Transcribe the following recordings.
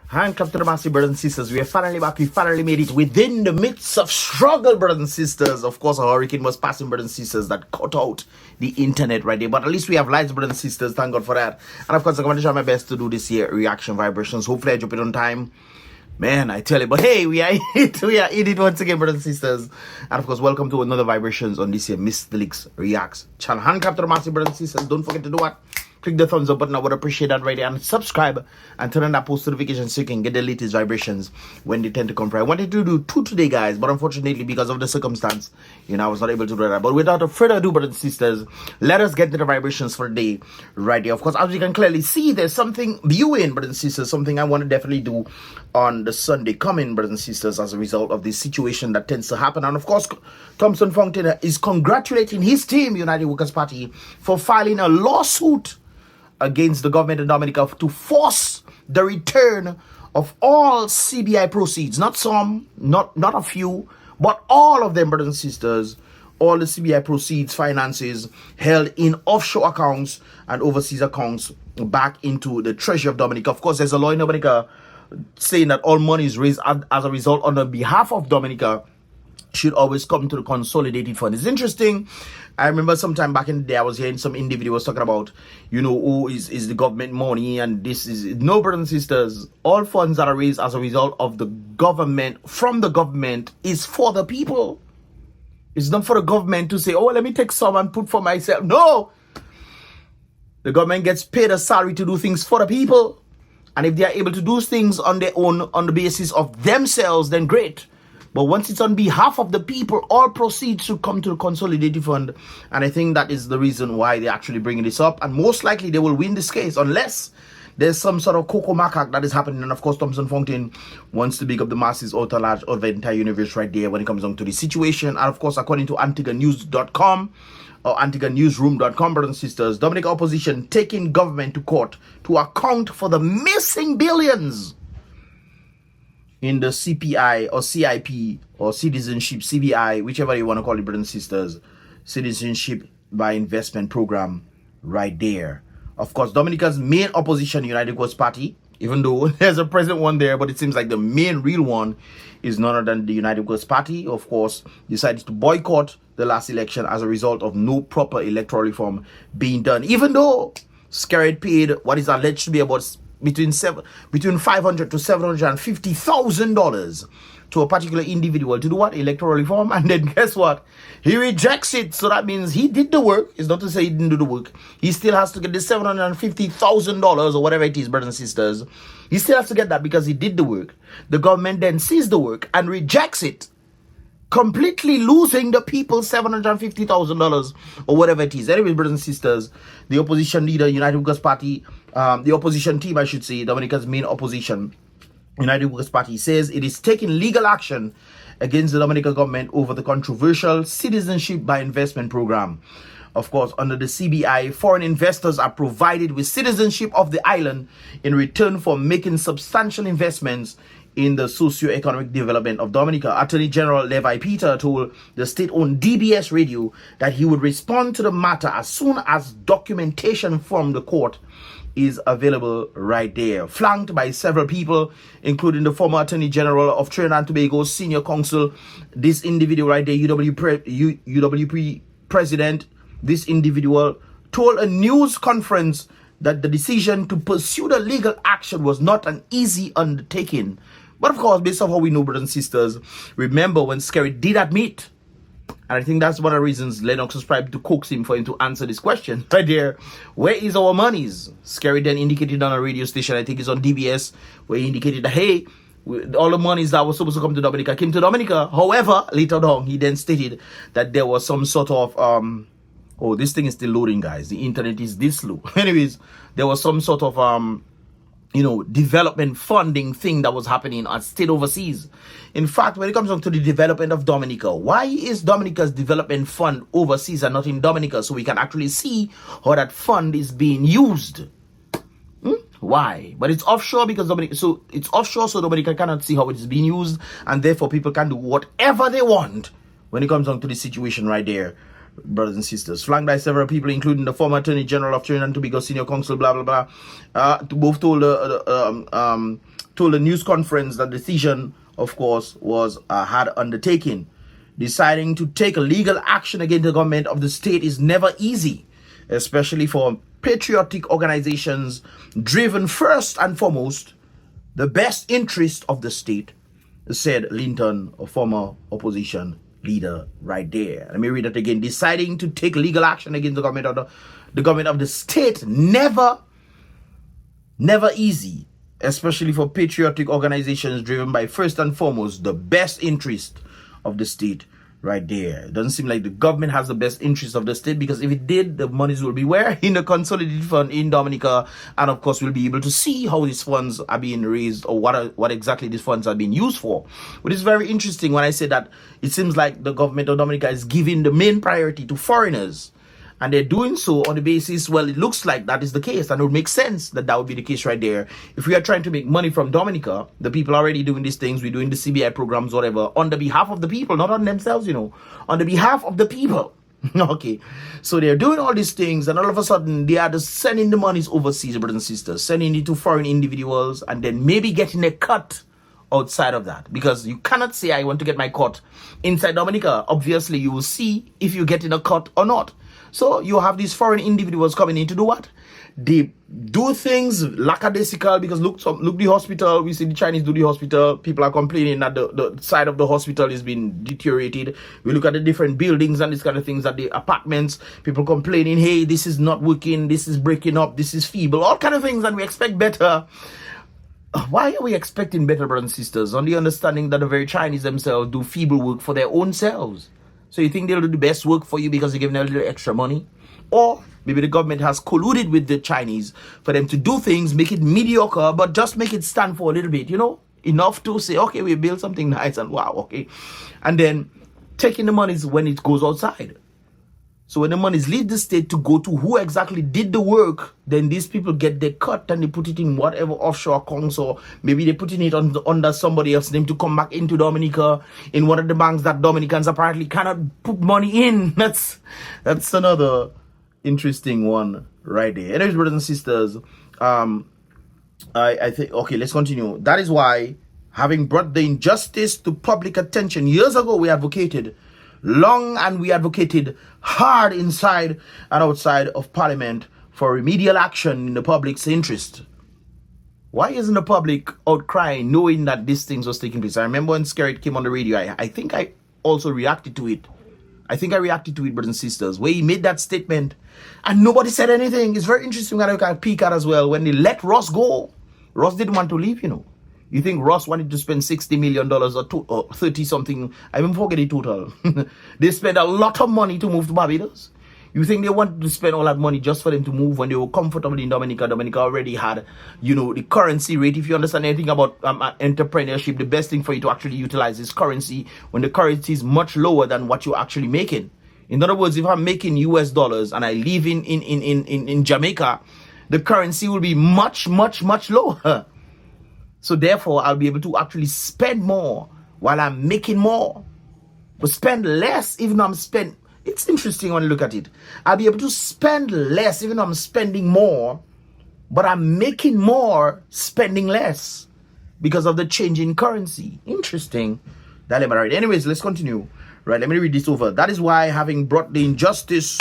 Hand clap to the massive brothers and sisters. We are finally back. We finally made it within the midst of struggle, brothers and sisters. Of course, a hurricane was passing, brothers and sisters, that cut out the internet right there. But at least we have lights, brothers and sisters. Thank God for that. And of course, I'm going to try my best to do this here reaction vibrations. Hopefully, I drop it on time. Man, I tell you. But hey, we are in it. We are in it once again, brothers and sisters. And of course, welcome to another vibrations on this here Mystelics Reacts channel. Hand clap to the massive brothers and sisters. Don't forget to do what? Click the thumbs up button. I would appreciate that right there. And subscribe and turn on that post notification so you can get the latest vibrations when they tend to come through. I wanted to do 2 today, guys, but unfortunately, because of the circumstance, I was not able to do that. But without further ado, brothers and sisters, let us get to the vibrations for the day right there. Of course, as you can clearly see, there's something viewing, brothers and sisters, something I want to definitely do on the Sunday coming, brothers and sisters, as a result of this situation that tends to happen. And of course, Thompson Fountain is congratulating his team, United Workers Party, for filing a lawsuit against the government of Dominica to force the return of all CBI proceeds, not some, not a few, but all of them, brothers and sisters, all the CBI proceeds, finances held in offshore accounts and overseas accounts back into the treasury of Dominica. Of course, there's a law in Dominica saying that all money is raised as a result on the behalf of Dominica should always come to the consolidated fund. It's interesting. I remember sometime back in the day, I was hearing some individuals talking about, oh, is the government money and this is... No, brothers and sisters, all funds that are raised as a result of the government, from the government, is for the people. It's not for the government to say, oh, let me take some and put for myself. No! The government gets paid a salary to do things for the people. And if they are able to do things on their own, on the basis of themselves, then great. But once it's on behalf of the people, all proceeds should come to the consolidated fund. And I think that is the reason why they're actually bringing this up. And most likely they will win this case unless there's some sort of cocoa macaque that is happening. And of course, Thompson Fountain wants to big up the masses out at large of the entire universe right there when it comes down to the situation. And of course, according to AntigaNews.com or AntigaNewsroom.com, brothers and sisters, Dominica opposition taking government to court to account for the missing billions in the CPI or CIP or citizenship, CBI, whichever you want to call it, brothers and sisters, citizenship by investment program right there. Of course, Dominica's main opposition, United Workers Party, even though there's a present one there, but it seems like the main real one is none other than the United Workers Party, of course, decided to boycott the last election as a result of no proper electoral reform being done, even though SKERRIT paid what is alleged to be about between $500,000 to $750,000 to a particular individual to do what? Electoral reform. And then guess what? He rejects it. So that means he did the work. It's not to say he didn't do the work. He still has to get the $750,000 or whatever it is, brothers and sisters. He still has to get that because he did the work. The government then sees the work and rejects it, completely losing the people $750,000 or whatever it is. Anyway, brothers and sisters, the opposition leader, United Workers Party, the opposition team, I should say, Dominica's main opposition, United Workers Party, says it is taking legal action against the Dominica government over the controversial citizenship by investment program. Of course, under the CBI, foreign investors are provided with citizenship of the island in return for making substantial investments in the socio-economic development of Dominica. Attorney General Levi Peter told the state-owned DBS radio that he would respond to the matter as soon as documentation from the court is available right there. Flanked by several people, including the former Attorney General of Trinidad and Tobago, Senior Counsel, this individual right there, UWP President, this individual told a news conference that the decision to pursue the legal action was not an easy undertaking. But of course, based on how we know, brothers and sisters, remember when SKERRIT did admit, and I think that's one of the reasons Lennox was trying to coax him for him to answer this question right there. Where is our monies? SKERRIT then indicated on a radio station, I think it's on DBS, where he indicated that, hey, all the monies that was supposed to come to Dominica came to Dominica. However, later on, he then stated that there was some sort of, oh, this thing is still loading, guys. The internet is this slow. Anyways, there was some sort of, development funding thing that was happening at state overseas. In fact, when it comes down to the development of Dominica, why is Dominica's development fund overseas and not in Dominica, so we can actually see how that fund is being used? Why? But it's offshore because Dominica, so it's offshore, so Dominica cannot see how it is being used, and therefore people can do whatever they want when it comes down to the situation right there. brothers and sisters. Flanked by several people, including the former Attorney General of Trinidad and Tobago Senior Counsel, blah, blah, blah. Both told the news conference that the decision, of course, was a hard undertaking. Deciding to take legal action against the government of the state is never easy, especially for patriotic organizations driven first and foremost the best interest of the state, said Linton, a former opposition leader, right there. Let me read it again. Deciding to take legal action against the government of the state, never easy, especially for patriotic organizations driven by first and foremost the best interest of the state, right there. It doesn't seem like the government has the best interest of the state, because if it did, the monies will be where? In the consolidated fund in Dominica, and of course we'll be able to see how these funds are being raised, or what exactly these funds are being used for. But it's very interesting when I say that it seems like the government of Dominica is giving the main priority to foreigners, and they're doing so on the basis, well, it looks like that is the case, and it would make sense that that would be the case right there. If we are trying to make money from Dominica, the people already doing these things, we're doing the CBI programs, whatever, on the behalf of the people, not on themselves, you know, on the behalf of the people. Okay, so they're doing all these things, and all of a sudden they are just sending the monies overseas, brothers and sisters, sending it to foreign individuals, and then maybe getting a cut outside of that, because you cannot say I want to get my cut inside Dominica. Obviously you will see if you're getting a cut or not. So you have these foreign individuals coming in to do what? They do things lackadaisical, because look the hospital. We see the Chinese do the hospital. People are complaining that the side of the hospital is being deteriorated. We look at the different buildings and these kind of things, at the apartments. People complaining, hey, this is not working. This is breaking up. This is feeble. All kind of things, and we expect better. Why are we expecting better, brothers and sisters, on the understanding that the very Chinese themselves do feeble work for their own selves? So you think they'll do the best work for you because you're giving them a little extra money? Or maybe the government has colluded with the Chinese for them to do things, make it mediocre, but just make it stand for a little bit, you know? Enough to say, okay, we build something nice and wow, okay. And then taking the monies when it goes outside. So when the monies leave the state to go to who exactly did the work, then these people get their cut and they put it in whatever offshore accounts, or maybe they're putting it under somebody else's name to come back into Dominica in one of the banks that Dominicans apparently cannot put money in. That's another interesting one right there. Anyways, brothers and sisters, I think, okay, let's continue. That is why, having brought the injustice to public attention years ago, we advocated long, and we advocated hard inside and outside of Parliament for remedial action in the public's interest. Why isn't the public outcrying, knowing that these things was taking place? I remember when SKERRIT came on the radio, I think I also reacted to it. Brothers and sisters, where he made that statement and nobody said anything. It's very interesting when I can peek at as well. When they let Ross go, Ross didn't want to leave, you know. You think Ross wanted to spend $60 million or 30 something? I even forget the total. They spent a lot of money to move to Barbados. You think they wanted to spend all that money just for them to move when they were comfortable in Dominica? Dominica already had, you know, the currency rate. If you understand anything about entrepreneurship, the best thing for you to actually utilize is currency when the currency is much lower than what you're actually making. In other words, if I'm making US dollars and I live in Jamaica, the currency will be much lower. So therefore, I'll be able to actually spend more while I'm making more. But spend less even though I'm spending. It's interesting when you look at it. I'll be able to spend less even though I'm spending more, but I'm making more spending less because of the change in currency. Interesting dilemma, right? Anyways, let's continue. Right, let me read this over. That is why, having brought the injustice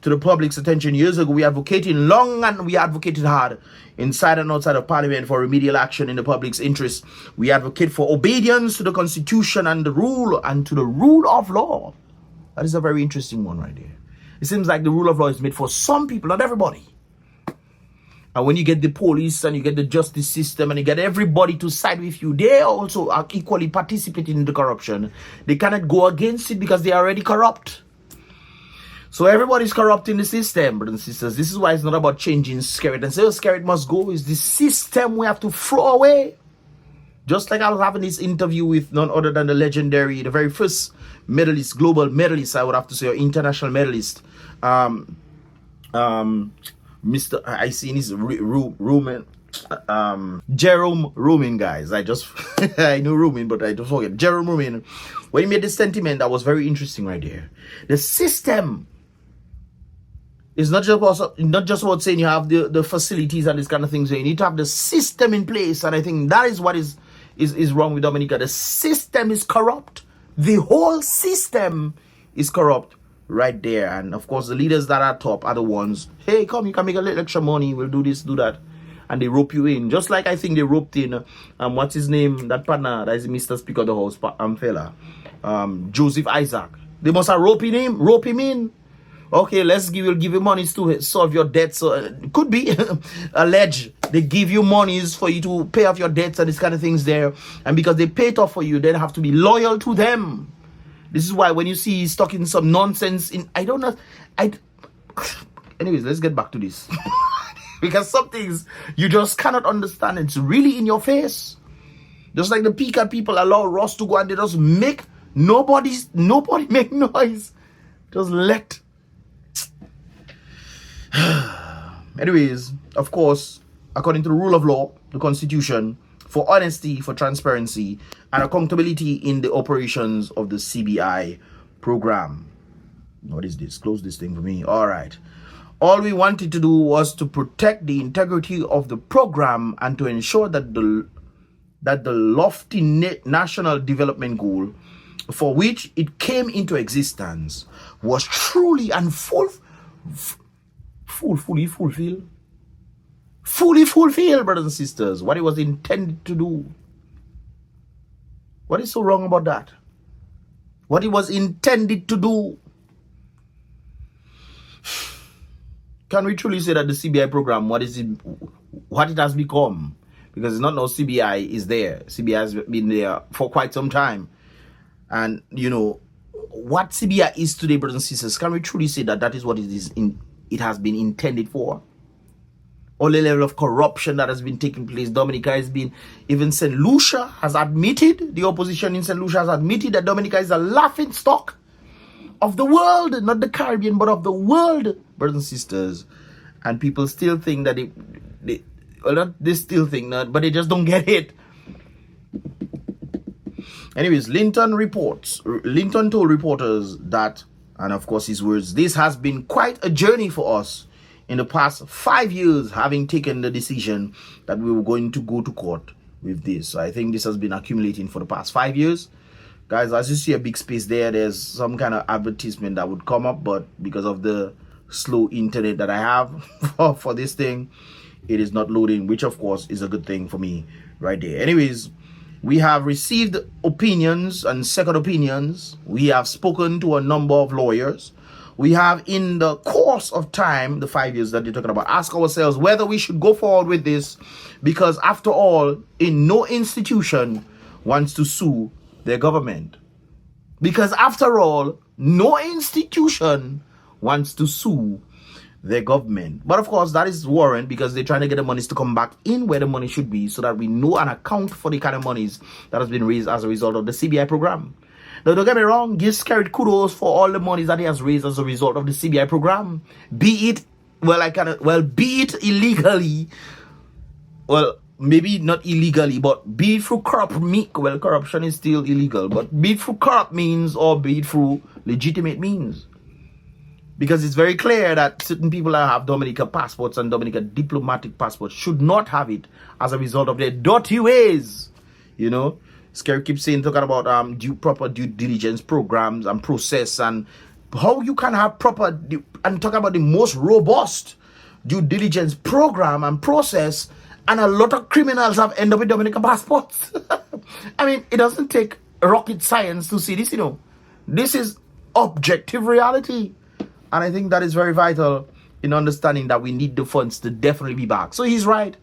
to the public's attention years ago, we advocated long and we advocated hard inside and outside of Parliament for remedial action in the public's interest. We advocate for obedience to the Constitution and the rule of law. That is a very interesting one right there. It seems like the rule of law is made for some people, not everybody. And when you get the police and you get the justice system and you get everybody to side with you, they also are equally participating in the corruption. They cannot go against it because they are already corrupt. So everybody's corrupt in the system, brothers and sisters. This is why it's not about changing SKERRIT and say, oh, SKERRIT must go. It's the system we have to throw away. Just like I was having this interview with none other than the legendary, the very first medalist, global medalist, I would have to say, or international medalist, Mr. I seen his Roman, Jerome Roman, guys. I know Roman, but I don't forget Jerome Roman. When he made this sentiment, that was very interesting right there. The system It's not just about saying you have the facilities and this kind of things. You need to have the system in place, and I think that is what is wrong with Dominica. The system is corrupt. The whole system is corrupt right there. And of course, the leaders that are top are the ones. Hey, come, you can make a little extra money. We'll do this, do that, and they rope you in. Just like I think they roped in what's his name? That partner that is Mr. Speaker of the House, fella, Joseph Isaac. They must have rope him in. Okay, we'll give you monies to solve your debts. So it could be alleged. They give you monies for you to pay off your debts and these kind of things there. And because they pay it off for you, then have to be loyal to them. This is why when you see he's talking some nonsense I don't know. Anyways, let's get back to this. Because some things you just cannot understand. It's really in your face. Just like the Pika people allow Ross to go and they just make nobody make noise. Just let. Anyways, of course, according to the rule of law, the Constitution, for honesty, for transparency, and accountability in the operations of the CBI program. What is this? Close this thing for me. All right. All we wanted to do was to protect the integrity of the program and to ensure that the lofty national development goal for which it came into existence was truly and fully fulfilled. Fully fulfilled, brothers and sisters, what it was intended to do. What is so wrong about that? What it was intended to do. Can we truly say that the CBI program, what it has become? Because it's not no CBI is there. CBI has been there for quite some time. And, you know, what CBI is today, brothers and sisters, can we truly say that that is what it has been intended for? All the level of corruption that has been taking place. Dominica has been, even St. Lucia has admitted, the opposition in St. Lucia has admitted that Dominica is a laughing stock of the world, not the Caribbean, but of the world, brothers and sisters. And people still think that they still think that, but they just don't get it. Anyways, Linton told reporters that, and of course his words, this has been quite a journey for us in the past 5 years, having taken the decision that we were going to go to court with this. So I think this has been accumulating for the past 5 years. Guys, as you see a big space there, there's some kind of advertisement that would come up, but because of the slow internet that I have for this thing, it is not loading, which of course is a good thing for me right there. Anyways, we have received opinions and second opinions. We have spoken to a number of lawyers. We have, in the course of time, the 5 years that you're talking about, ask ourselves whether we should go forward with this, because after all, no institution wants to sue their government. Because after all, no institution wants to sue their government. But of course, that is warrant, because they're trying to get the monies to come back in where the money should be, so that we know and account for the kind of monies that has been raised as a result of the CBI program. Now, don't get me wrong, give SKERRIT kudos for all the monies that he has raised as a result of the CBI program. Be it illegally, well, maybe not illegally, but be it through corruption is still illegal, but be it through corrupt means or be it through legitimate means. Because it's very clear that certain people that have Dominica passports and Dominica diplomatic passports should not have it as a result of their dirty ways. You know, SKERRIT keeps talking about proper due diligence programs and process, and how you can have proper and talk about the most robust due diligence program and process, and a lot of criminals have ended up with Dominica passports. I mean, it doesn't take rocket science to see this, you know. This is objective reality. And I think that is very vital in understanding that we need the funds to definitely be back. So he's right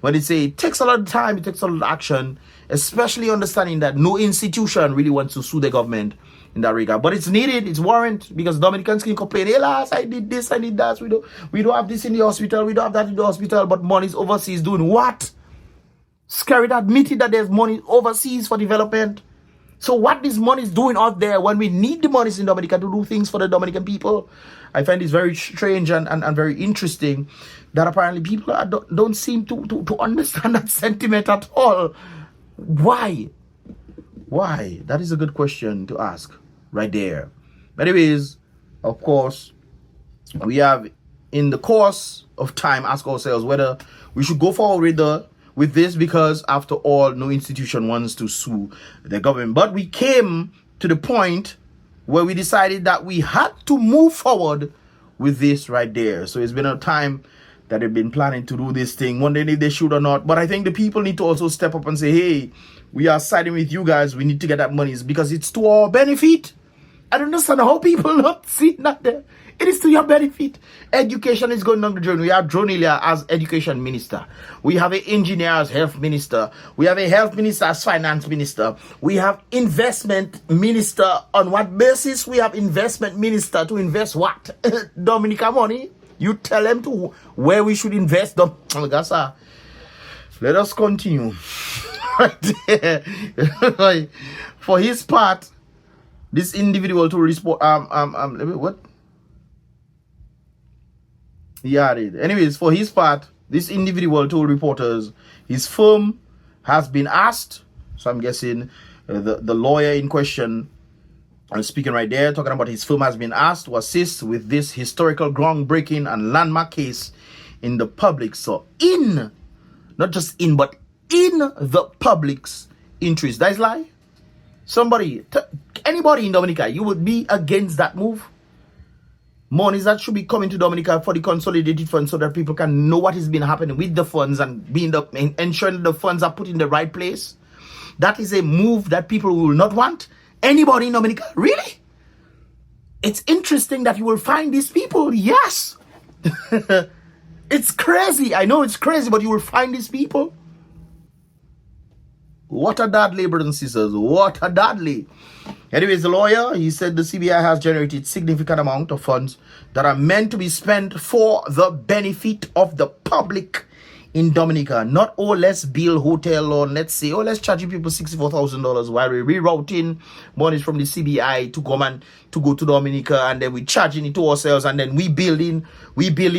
when he say it takes a lot of time, it takes a lot of action, especially understanding that no institution really wants to sue the government in that regard. But it's needed, it's warrant, because Dominicans can complain, hey lads, I did this, I did that, we don't have this in the hospital, we don't have that in the hospital, but money's overseas doing what? SKERRIT admitted that there's money overseas for development. So what this money is doing out there when we need the monies in Dominica to do things for the Dominican people? I find this very strange and very interesting that apparently people don't seem to understand that sentiment at all. Why? Why? That is a good question to ask right there. Anyways, of course, we have in the course of time, ask ourselves whether we should go forward with this, because after all, no institution wants to sue the government. But we came to the point where we decided that we had to move forward with this right there. So it's been a time that they've been planning to do this thing, wondering if they should or not. But I think the people need to also step up and say, hey, we are siding with you guys. We need to get that money, because it's to our benefit. I don't understand how people not see that there. It is to your benefit. Education is going on the journey. We have John Ilya as education minister. We have an engineer as health minister. We have a health minister as finance minister. We have investment minister. On what basis? We have investment minister to invest what? Dominica money. You tell them to where we should invest. Let us continue. Right there. For his part, this individual to respond. What? Yeah, anyways, for his part, this individual told reporters his firm has been asked. So I'm guessing the lawyer in question, I'm speaking right there, talking about his firm has been asked to assist with this historical groundbreaking and landmark case in the public. So not just in, but in the public's interest. That's lie. Anybody in Dominica, you would be against that move? Monies that should be coming to Dominica for the consolidated funds, so that people can know what has been happening with the funds and ensuring the funds are put in the right place. That is a move that people will not want. Anybody in Dominica? Really? It's interesting that you will find these people. Yes. It's crazy. I know it's crazy, but you will find these people. What a dadly, brothers and sisters. What a dadly. Anyways, the lawyer, he said the CBI has generated significant amount of funds that are meant to be spent for the benefit of the public in Dominica. Not, oh, let's build hotel, or let's say, oh, let's charge people $64,000 while we're rerouting monies from the CBI to come and to go to Dominica, and then we're charging it to ourselves, and then we building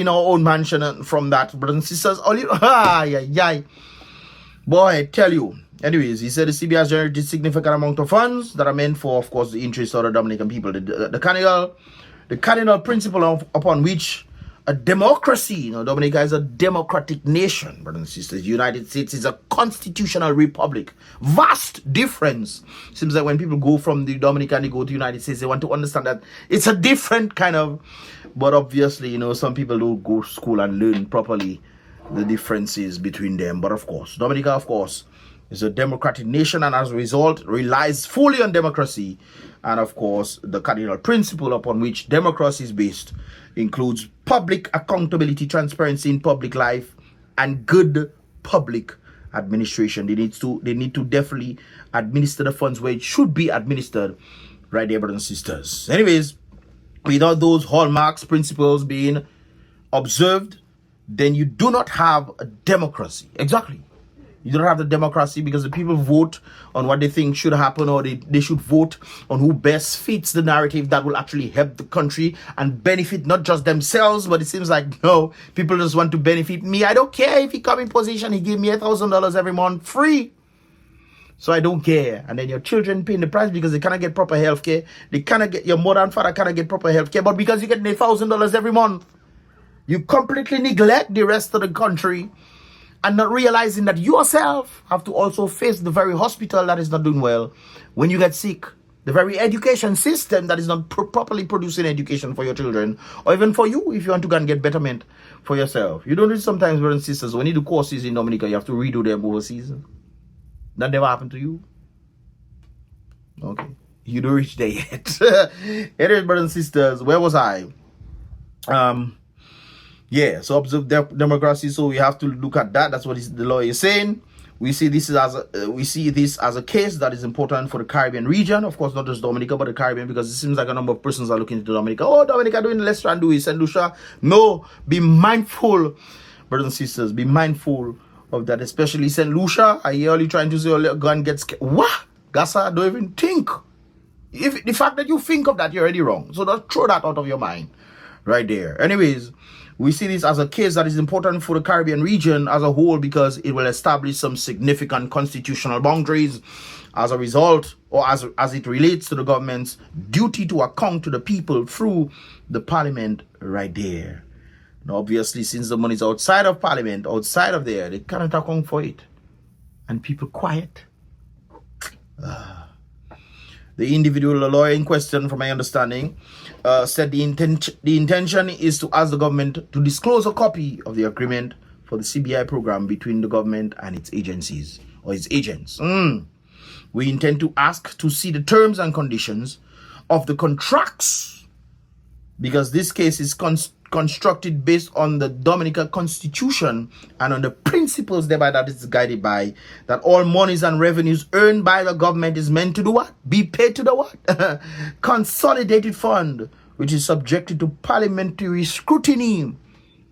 our own mansion from that, brothers and sisters. Boy, I tell you. Anyways, he said the CBI has generated significant amount of funds that are meant for, of course, the interest of the Dominican people. The cardinal principle upon which a democracy, Dominica is a democratic nation, brothers and sisters. The United States is a constitutional republic. Vast difference. Seems like when people go from the Dominica and they go to the United States, they want to understand that it's a different kind of, but obviously, some people don't go to school and learn properly the differences between them. But of course, Dominica, of course, is a democratic nation, and as a result relies fully on democracy. And of course, the cardinal principle upon which democracy is based includes public accountability, transparency in public life, and good public administration. They need to definitely administer the funds where it should be administered, right there, brothers and sisters. Anyways, without those hallmarks, principles being observed, then you do not have a democracy. Exactly. You don't have the democracy, because the people vote on what they think should happen, or they should vote on who best fits the narrative that will actually help the country and benefit not just themselves, but it seems like, no, people just want to benefit me. I don't care if he come in position, he give me $1,000 every month free. So I don't care. And then your children paying the price because they cannot get proper health care. They cannot get, your mother and father cannot get proper health care, but because you get $1,000 every month, you completely neglect the rest of the country, and not realizing that yourself have to also face the very hospital that is not doing well when you get sick, the very education system that is not properly producing education for your children, or even for you if you want to go and get betterment for yourself. You don't read sometimes, brothers and sisters, when you do courses in Dominica, you have to redo them overseas. That never happened to you? Okay. You don't reach there yet. Anyways, brothers and sisters, where was I? Yeah, so observe democracy. So we have to look at that. That's what the lawyer is saying. We see this as a case that is important for the Caribbean region. Of course, not just Dominica, but the Caribbean, because it seems like a number of persons are looking into Dominica. Oh, Dominica doing, let's try and do it. St. Lucia. No, be mindful, brothers and sisters. Be mindful of that, especially St. Lucia. I hear you trying to say, oh, go and get scared. What? Gasa, don't even think. If the fact that you think of that, you're already wrong. So don't throw that out of your mind right there. Anyways, we see this as a case that is important for the Caribbean region as a whole, because it will establish some significant constitutional boundaries as a result, or as it relates to the government's duty to account to the people through the parliament right there. And obviously, since the money is outside of Parliament, outside of there, they cannot account for it. And people quiet. The individual lawyer in question, from my understanding, said the intention is to ask the government to disclose a copy of the agreement for the CBI program between the government and its agencies or its agents. We intend to ask to see the terms and conditions of the contracts, because this case is constructed based on the Dominica Constitution and on the principles thereby that it's guided by, that all monies and revenues earned by the government is meant to do what? Be paid to the what? Consolidated fund, which is subjected to parliamentary scrutiny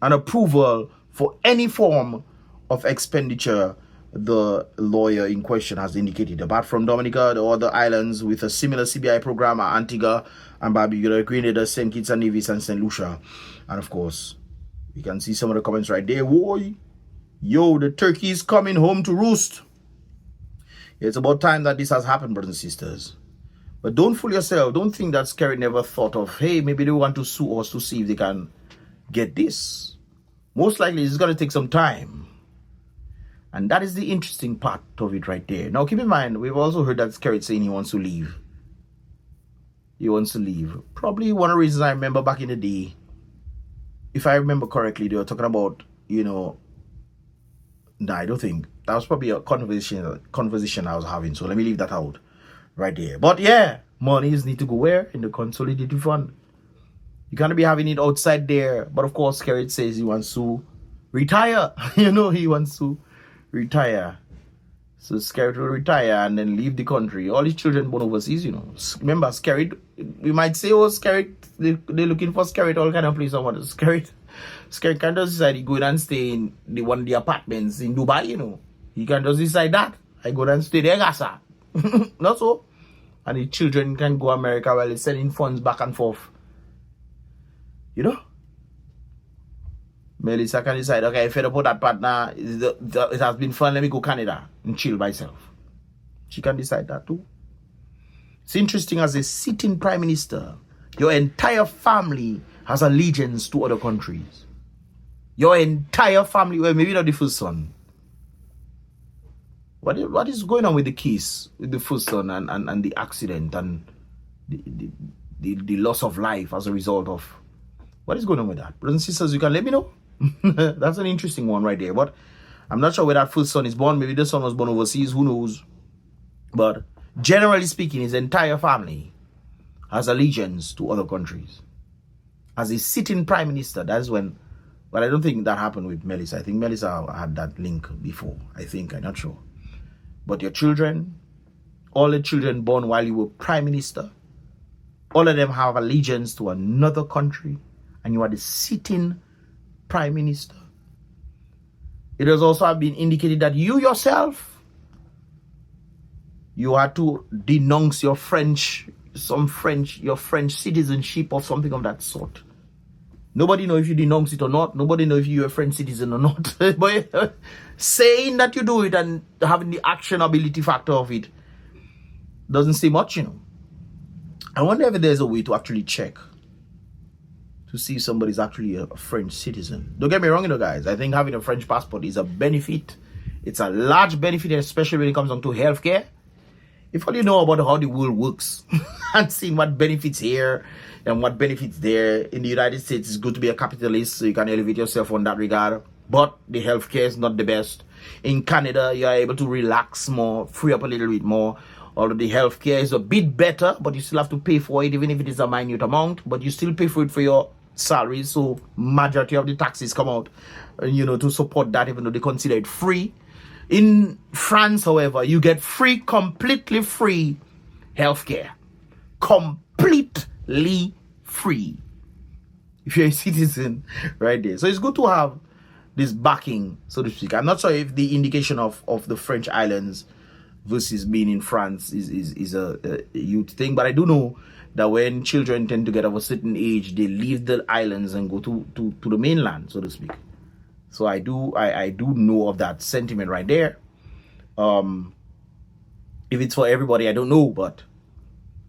and approval for any form of expenditure, the lawyer in question has indicated. Apart from Dominica, the other islands with a similar CBI program are Antigua and Barbuda, Grenada, St. Kitts and Nevis, and St. Lucia. And of course, you can see some of the comments right there. Boy, yo, the turkey is coming home to roost. It's about time that this has happened, brothers and sisters. But don't fool yourself. Don't think that SKERRIT never thought of, hey, maybe they want to sue us to see if they can get this. Most likely, it's going to take some time. And that is the interesting part of it right there. Now, keep in mind, we've also heard that SKERRIT saying he wants to leave. He wants to leave. Probably one of the reasons I remember back in the day, if I remember correctly, they were talking about, you know, no, I don't think. That was probably a conversation I was having. So let me leave that out right there. But yeah, monies need to go where? In the consolidated fund. You can't be having it outside there. But of course, SKERRIT says he wants to retire. You know, he wants to retire. So SKERRIT will retire and then leave the country. All his children born overseas, you know. Remember, SKERRIT, we might say, oh, SKERRIT, they're looking for SKERRIT, all kind of place. SKERRIT can just decide he go and stay in one of the apartments in Dubai, you know. He can just decide that. I go and stay there, Gaza. Not so. And the children can go America while they're sending funds back and forth. You know? Melissa can decide, okay, fed up with that partner, it has been fun, let me go Canada and chill myself. She can decide that too. It's interesting, as a sitting prime minister, your entire family has allegiance to other countries. Your entire family, well, maybe not the first son. What is going on with the case, with the first son and the accident and the loss of life as a result of, what is going on with that? Brothers and sisters, you can let me know. That's an interesting one right there. But I'm not sure where that first son is born. Maybe the son was born overseas, who knows. But generally speaking, his entire family has allegiance to other countries. As a sitting prime minister, that's when, but I don't think that happened with Melissa. I think Melissa had that link before. I'm not sure. But your children, all the children born while you were prime minister, all of them have allegiance to another country, and you are the sitting prime minister. It has also been indicated that you yourself, you had to denounce your French citizenship or something of that sort. Nobody knows if you denounce it or not. Nobody knows if you're a French citizen or not. But saying that you do it and having the actionability factor of it doesn't say much, you know. I wonder if there's a way to actually check to see if somebody's actually a French citizen. Don't get me wrong, you know, guys. I think having a French passport is a benefit. It's a large benefit, especially when it comes down to healthcare. If all you know about how the world works and seeing what benefits here and what benefits there, in the United States, it's good to be a capitalist, so you can elevate yourself on that regard. But the healthcare is not the best. In Canada, you are able to relax more, free up a little bit more. Although the healthcare is a bit better, but you still have to pay for it, even if it is a minute amount. But you still pay for it for your salary, so majority of the taxes come out, you know, to support that, even though they consider it free. In France, however, you get free, completely free healthcare. Completely free. If you're a citizen, right there. So it's good to have this backing, so to speak. I'm not sure if the indication of the French islands versus being in France is a youth thing, but I do know that when children tend to get of a certain age, they leave the islands and go to the mainland, so to speak. So I do know of that sentiment right there. If it's for everybody, I don't know, but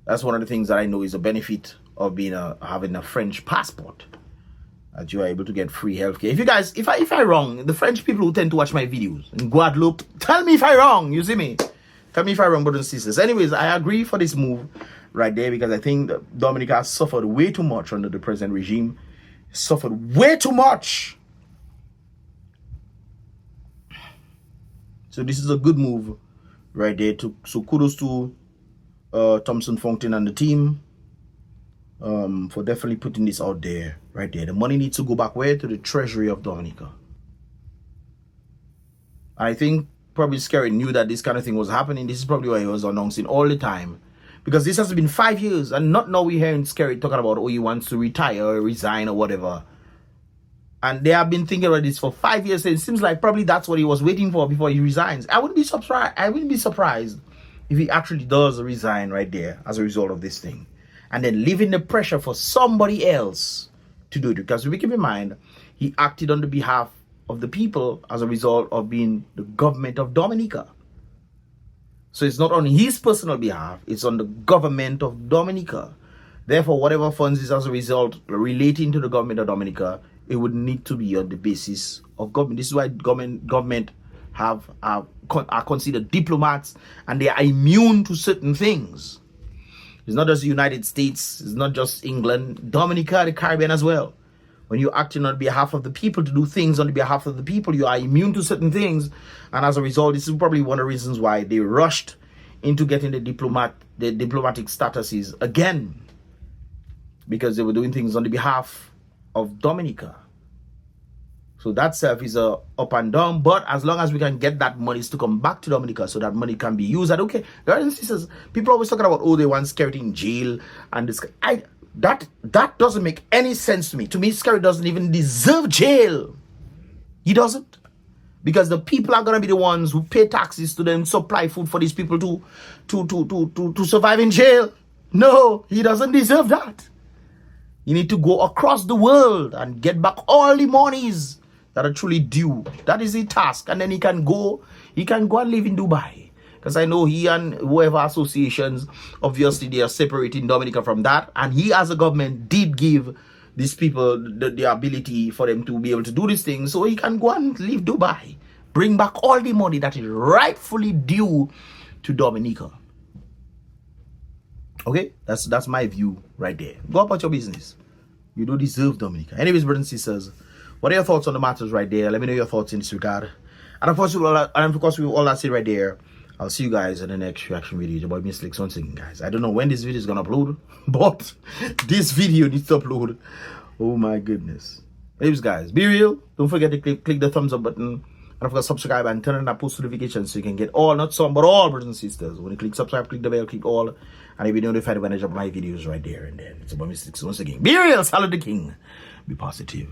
that's one of the things that I know is a benefit of being having a French passport. that you are able to get free healthcare. If you guys, if I wrong, the French people who tend to watch my videos in Guadeloupe, tell me if I wrong. You see me? Tell me if I wrong, brothers and sisters. Anyways, I agree for this move right there because I think that Dominica has suffered way too much under the present regime. Suffered way too much. So this is a good move right there. So kudos to Thompson Fountain and the team for definitely putting this out there right there. The money needs to go back where? To the treasury of Dominica. I think probably SKERRIT knew that this kind of thing was happening. This is probably why he was announcing all the time, because this has been 5 years and not now we're hearing SKERRIT talking about, oh, he wants to retire or resign or whatever. And they have been thinking about this for 5 years. So it seems like probably that's what he was waiting for before he resigns. I wouldn't be surprised if he actually does resign right there as a result of this thing, and then leaving the pressure for somebody else to do it. Because if we keep in mind, he acted on the behalf of the people as a result of being the government of Dominica. So it's not on his personal behalf, it's on the government of Dominica. Therefore, whatever funds is as a result relating to the government of Dominica, it would need to be on the basis of government. This is why government are considered diplomats, and they are immune to certain things. It's not just the United States, it's not just England, Dominica, the Caribbean as well. When you're acting on behalf of the people to do things on behalf of the people, you are immune to certain things. And as a result, this is probably one of the reasons why they rushed into getting the diplomatic statuses again, because they were doing things on the behalf of Dominica. So that self is a up and down, but as long as we can get that money to come back to Dominica so that money can be used. And okay, brothers and sisters, people always talking about, oh, they want SKERRIT in jail and this. That doesn't make any sense to me. To me, SKERRIT doesn't even deserve jail. He doesn't. Because the people are gonna be the ones who pay taxes to them, supply food for these people to survive in jail. No, he doesn't deserve that. You need to go across the world and get back all the monies that are truly due. That is the task. And then he can go and live in Dubai. Because I know he and whoever associations, obviously they are separating Dominica from that. And he as a government did give these people the ability for them to be able to do these things. So he can go and leave Dubai. Bring back all the money that is rightfully due to Dominica. Okay? That's my view right there. Go about your business. You don't deserve Dominica. Anyways, brothers and sisters, what are your thoughts on the matters right there? Let me know your thoughts in this regard. And of course, with all that said right there, I'll see you guys in the next reaction video. Your boy Mystelics once again, guys. I don't know when this video is gonna upload, but this video needs to upload. Oh my goodness. Anyways, guys, be real. Don't forget to click the thumbs up button. And of course, subscribe and turn on that post notifications so you can get all, not some, but all brothers and sisters. When you click subscribe, click the bell, click all, and you'll be notified when I drop my videos right there and then. It's your boy Mystelics once again. Be real, salute the king. Be positive.